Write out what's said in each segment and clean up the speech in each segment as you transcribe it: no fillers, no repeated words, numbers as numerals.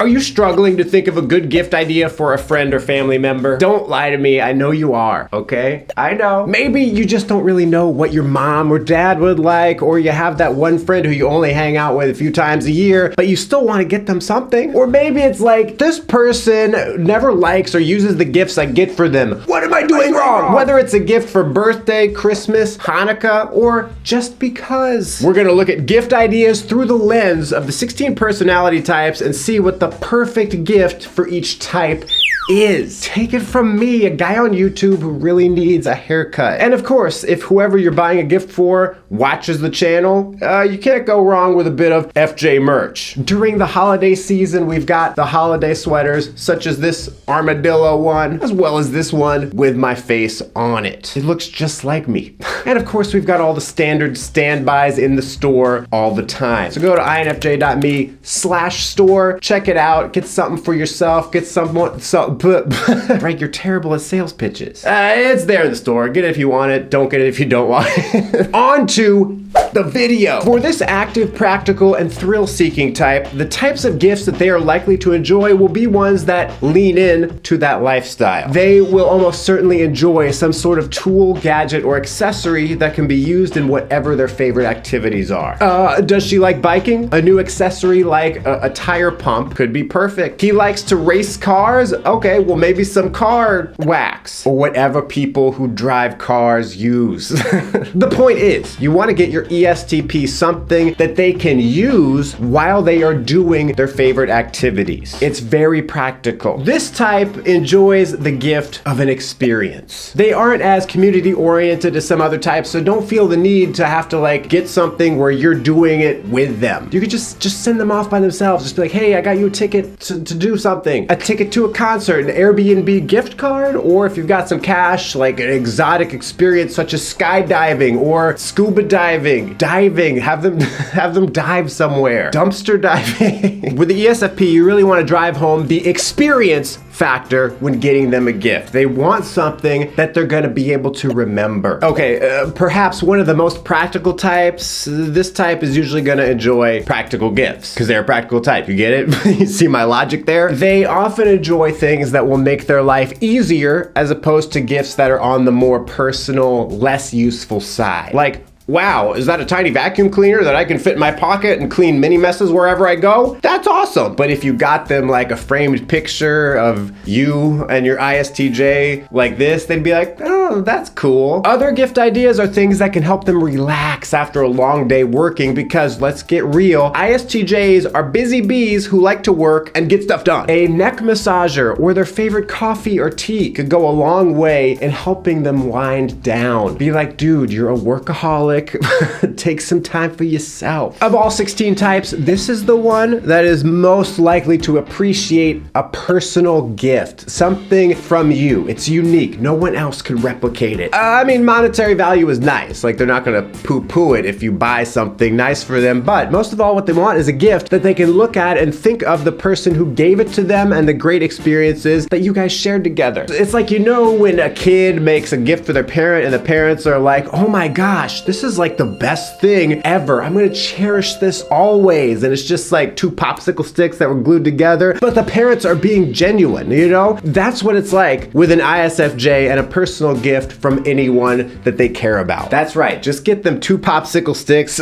Are you struggling to think of a good gift idea for a friend or family member? Don't lie to me, I know you are, okay? I know. Maybe you just don't really know what your mom or dad would like, or you have that one friend who you only hang out with a few times a year, but you still want to get them something. Or maybe it's like, this person never likes or uses the gifts I get for them. What am I doing wrong? Whether it's a gift for birthday, Christmas, Hanukkah, or just because. We're gonna look at gift ideas through the lens of the 16 personality types and see what the perfect gift for each type is. Take it from me, a guy on YouTube who really needs a haircut. And of course, if whoever you're buying a gift for watches the channel, you can't go wrong with a bit of FJ merch. During the holiday season, we've got the holiday sweaters, such as this armadillo one, as well as this one with my face on it. It looks just like me. And of course, we've got all the standard standbys in the store all the time. So go to infj.me/store, check it out, get something for yourself, get right, you're terrible at sales pitches. It's there in the store. Get it if you want it. Don't get it if you don't want it. On to the video. For this active, practical, and thrill-seeking type, the types of gifts that they are likely to enjoy will be ones that lean in to that lifestyle. They will almost certainly enjoy some sort of tool, gadget, or accessory that can be used in whatever their favorite activities are. Does she like biking? A new accessory like a tire pump could be perfect. He likes to race cars? Okay, well maybe some car wax, or whatever people who drive cars use. The point is, you want to get your ESTP something that they can use while they are doing their favorite activities. It's very practical. This type enjoys the gift of an experience. They aren't as community oriented as some other types, so don't feel the need to have to like get something where you're doing it with them. You could just send them off by themselves. Just be like, hey, I got you a ticket to do something. A ticket to a concert, an Airbnb gift card, or if you've got some cash, like an exotic experience such as skydiving or scuba diving, have them dive somewhere, dumpster diving. With the ESFP, you really want to drive home the experience factor when getting them a gift. They want something that they're going to be able to remember. Okay, perhaps one of the most practical types, this type is usually going to enjoy practical gifts because they're a practical type. You get it? You see my logic there? They often enjoy things that will make their life easier as opposed to gifts that are on the more personal, less useful side. Like, wow, is that a tiny vacuum cleaner that I can fit in my pocket and clean mini messes wherever I go? That's awesome. But if you got them like a framed picture of you and your ISTJ like this, they'd be like, oh, that's cool. Other gift ideas are things that can help them relax after a long day working because, let's get real, ISTJs are busy bees who like to work and get stuff done. A neck massager or their favorite coffee or tea could go a long way in helping them wind down. Be like, dude, you're a workaholic. Take some time for yourself. Of all 16 types, this is the one that is most likely to appreciate a personal gift, something from you. It's unique. No one else could replicate it. I mean, monetary value is nice. Like, they're not gonna poo-poo it if you buy something nice for them, but most of all, what they want is a gift that they can look at and think of the person who gave it to them and the great experiences that you guys shared together. It's like, you know, when a kid makes a gift for their parent and the parents are like, oh my gosh, this is like the best thing ever. I'm gonna cherish this always. And it's just like two popsicle sticks that were glued together, but the parents are being genuine, you know? That's what it's like with an ISFJ and a personal gift from anyone that they care about. That's right, just get them two popsicle sticks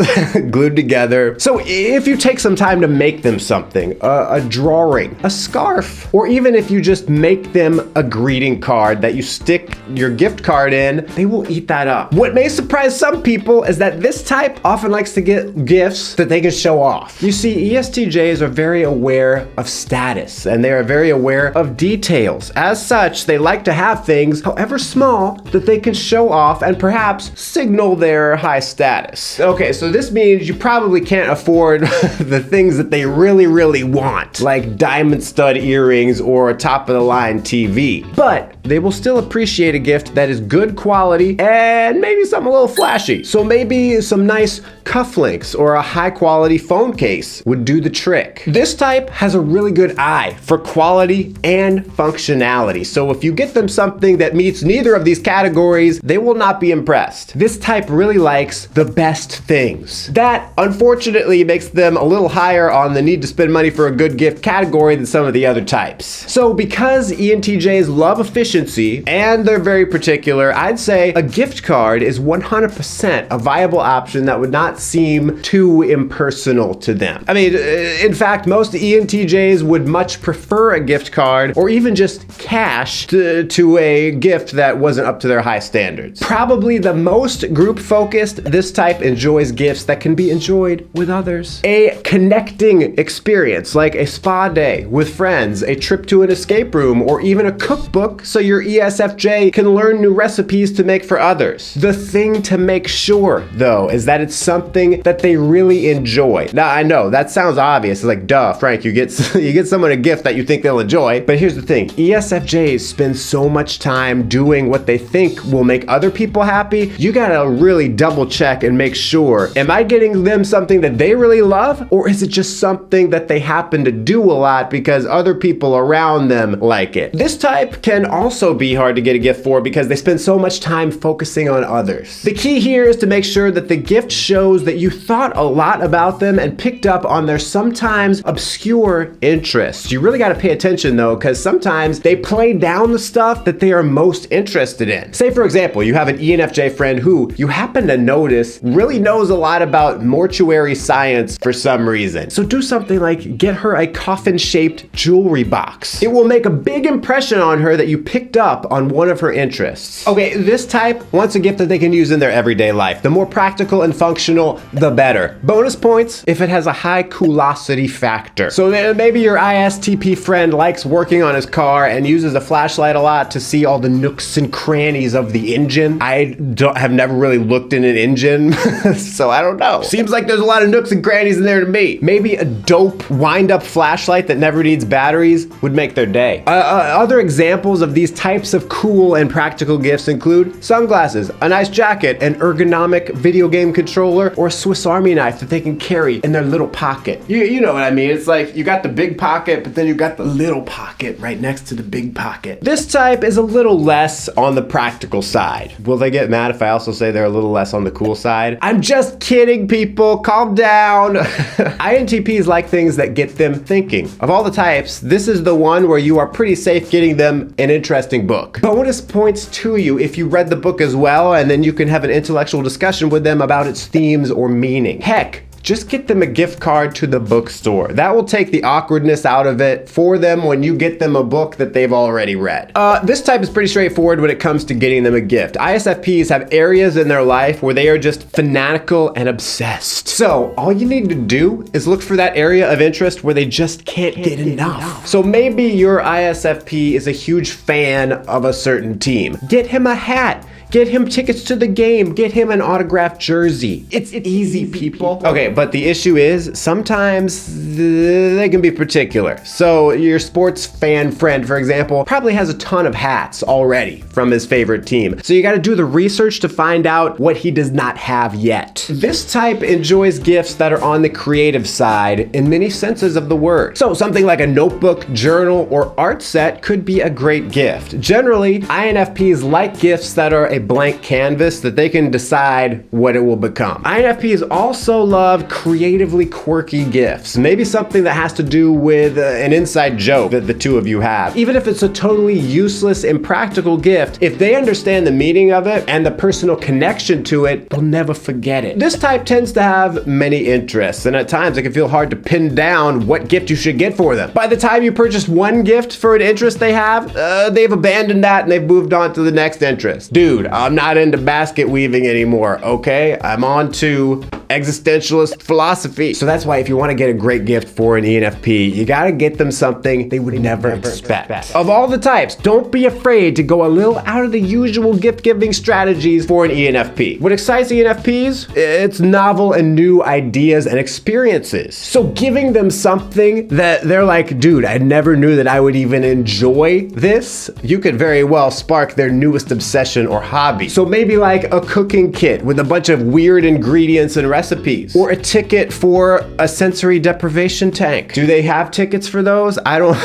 glued together. So if you take some time to make them something, a drawing, a scarf, or even if you just make them a greeting card that you stick your gift card in, they will eat that up. What may surprise some people is that this type often likes to get gifts that they can show off. You see, ESTJs are very aware of status and they are very aware of details. As such, they like to have things, however small, that they can show off and perhaps signal their high status. Okay, so this means you probably can't afford the things that they really want, like diamond stud earrings or a top-of-the-line TV. But they will still appreciate a gift that is good quality and maybe something a little flashy. So maybe some nice cufflinks or a high quality phone case would do the trick. This type has a really good eye for quality and functionality. So if you get them something that meets neither of these categories, they will not be impressed. This type really likes the best things. That, unfortunately, makes them a little higher on the need to spend money for a good gift category than some of the other types. So because ENTJs love efficiency and they're very particular, I'd say a gift card is 100% a viable option that would not seem too impersonal to them. I mean, in fact, most ENTJs would much prefer a gift card or even just cash to a gift that wasn't up to their high standards. Probably the most group focused, this type enjoys gifts that can be enjoyed with others. A connecting experience like a spa day with friends, a trip to an escape room, or even a cookbook so your ESFJ can learn new recipes to make for others. The thing to make sure, though, is that it's something that they really enjoy. Now, I know that sounds obvious. It's like, duh, Frank, you get someone a gift that you think they'll enjoy. But here's the thing. ESFJs spend so much time doing what they think will make other people happy. You gotta really double check and make sure, am I getting them something that they really love? Or is it just something that they happen to do a lot because other people around them like it? This type can also be hard to get a gift for because they spend so much time focusing on others. The key here is to make sure that the gift shows that you thought a lot about them and picked up on their sometimes obscure interests. You really got to pay attention though, because sometimes they play down the stuff that they are most interested in. Say for example, you have an ENFJ friend who you happen to notice really knows a lot about mortuary science for some reason. So do something like get her a coffin-shaped jewelry box. It will make a big impression on her that you picked up on one of her interests. Okay, this type wants a gift that they can use in their everyday life. The more practical and functional, the better. Bonus points if it has a high coolosity factor. So maybe your ISTP friend likes working on his car and uses a flashlight a lot to see all the nooks and crannies of the engine. I have never really looked in an engine, so I don't know. Seems like there's a lot of nooks and crannies in there to me. Maybe a dope wind-up flashlight that never needs batteries would make their day. Other examples of these types of cool and practical gifts include sunglasses, a nice jacket, an ergonomic video game controller, or a Swiss Army knife that they can carry in their little pocket. You know what I mean? It's like you got the big pocket, but then you got the little pocket right next to the big pocket. This type is a little less on the practical side. Will they get mad if I also say they're a little less on the cool side? I'm just kidding, people. Calm down. INTPs like things that get them thinking. Of all the types, this is the one where you are pretty safe getting them an interesting book. Bonus points to you if you read the book as well, and then you can have an intellectual discussion with them about its themes or meaning. Heck, just get them a gift card to the bookstore. That will take the awkwardness out of it for them when you get them a book that they've already read. This type is pretty straightforward when it comes to getting them a gift. ISFPs have areas in their life where they are just fanatical and obsessed. So all you need to do is look for that area of interest where they just can't get enough. So maybe your ISFP is a huge fan of a certain team. Get him a hat. Get him tickets to the game. Get him an autographed jersey. It's easy, people. Okay, but the issue is sometimes they can be particular. So your sports fan friend, for example, probably has a ton of hats already from his favorite team. So you got to do the research to find out what he does not have yet. This type enjoys gifts that are on the creative side in many senses of the word. So something like a notebook, journal, or art set could be a great gift. Generally, INFPs like gifts that are a blank canvas that they can decide what it will become. INFPs also love creatively quirky gifts. Maybe something that has to do with an inside joke that the two of you have. Even if it's a totally useless, impractical gift, if they understand the meaning of it and the personal connection to it, they'll never forget it. This type tends to have many interests, and at times it can feel hard to pin down what gift you should get for them. By the time you purchase one gift for an interest they have, they've abandoned that and they've moved on to the next interest. Dude, I'm not into basket weaving anymore, okay? I'm on to existentialist philosophy. So that's why if you want to get a great gift for an ENFP, you gotta get them something they would never expect. Of all the types, don't be afraid to go a little out of the usual gift-giving strategies for an ENFP. What excites ENFPs? It's novel and new ideas and experiences. So giving them something that they're like, dude, I never knew that I would even enjoy this, you could very well spark their newest obsession or hobby. So maybe like a cooking kit with a bunch of weird ingredients and recipes, or a ticket for a sensory deprivation tank. Do they have tickets for those? I don't.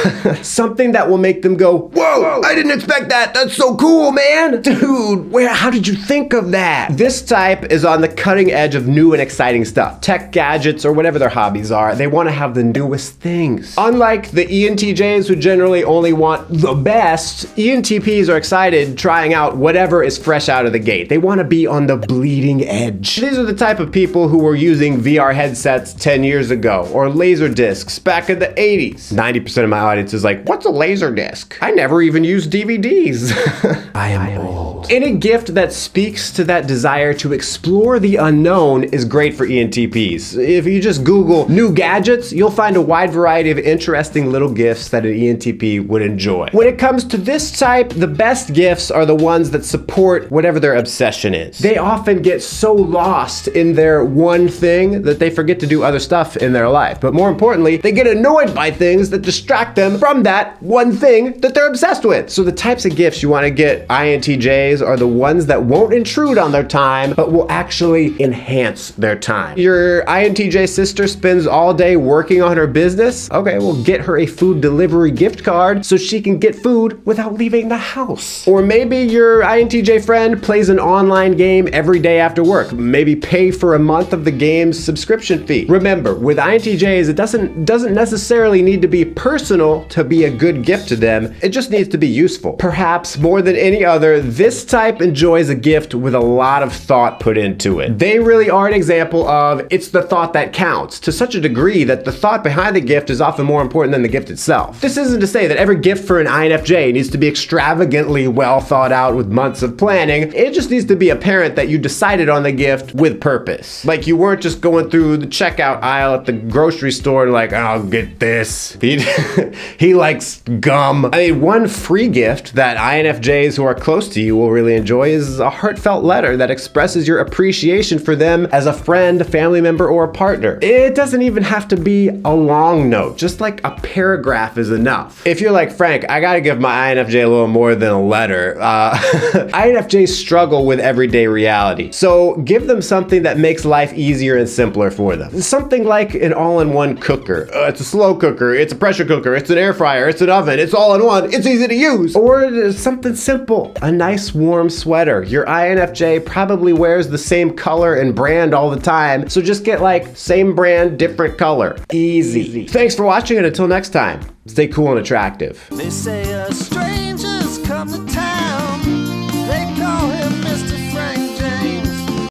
Something that will make them go, whoa, I didn't expect that. That's so cool, man. Dude, how did you think of that? This type is on the cutting edge of new and exciting stuff. Tech gadgets or whatever their hobbies are. They want to have the newest things. Unlike the ENTJs who generally only want the best, ENTPs are excited trying out whatever is fresh out of the gate. They want to be on the bleeding edge. These are the type of people who were using VR headsets 10 years ago, or laser discs back in the 80s. 90% of my audience is like, what's a laser disc? I never even used DVDs. I am old. Any gift that speaks to that desire to explore the unknown is great for ENTPs. If you just Google new gadgets, you'll find a wide variety of interesting little gifts that an ENTP would enjoy. When it comes to this type, the best gifts are the ones that support whatever their obsession is. They often get so lost in their one thing that they forget to do other stuff in their life. But more importantly, they get annoyed by things that distract them from that one thing that they're obsessed with. So the types of gifts you want to get INTJs are the ones that won't intrude on their time, but will actually enhance their time. Your INTJ sister spends all day working on her business? Okay, well, get her a food delivery gift card so she can get food without leaving the house. Or maybe your INTJ friend plays an online game every day after work. Maybe pay for a month of the game's subscription fee. Remember, with INTJs, it doesn't necessarily need to be personal to be a good gift to them. It just needs to be useful. Perhaps more than any other, this type enjoys a gift with a lot of thought put into it. They really are an example of it's the thought that counts, to such a degree that the thought behind the gift is often more important than the gift itself. This isn't to say that every gift for an INFJ needs to be extravagantly well thought out with months of planning. It just needs to be apparent that you decided on the gift with purpose. Like you weren't just going through the checkout aisle at the grocery store and like, I'll get this. He likes gum. I mean, one free gift that INFJs who are close to you will really enjoy is a heartfelt letter that expresses your appreciation for them as a friend, family member, or a partner. It doesn't even have to be a long note. Just like a paragraph is enough. If you're like, Frank, I gotta give my INFJ a little more than a letter. INFJs struggle with everyday reality. So give them something that makes life easier and simpler for them. Something like an all-in-one cooker. It's a slow cooker, it's a pressure cooker, it's an air fryer, it's an oven, it's all in one, it's easy to use. Or something simple, a nice warm sweater. Your INFJ probably wears the same color and brand all the time, so just get like same brand, different color. Easy. Thanks for watching, and until next time, stay cool and attractive. They say strangers come to town.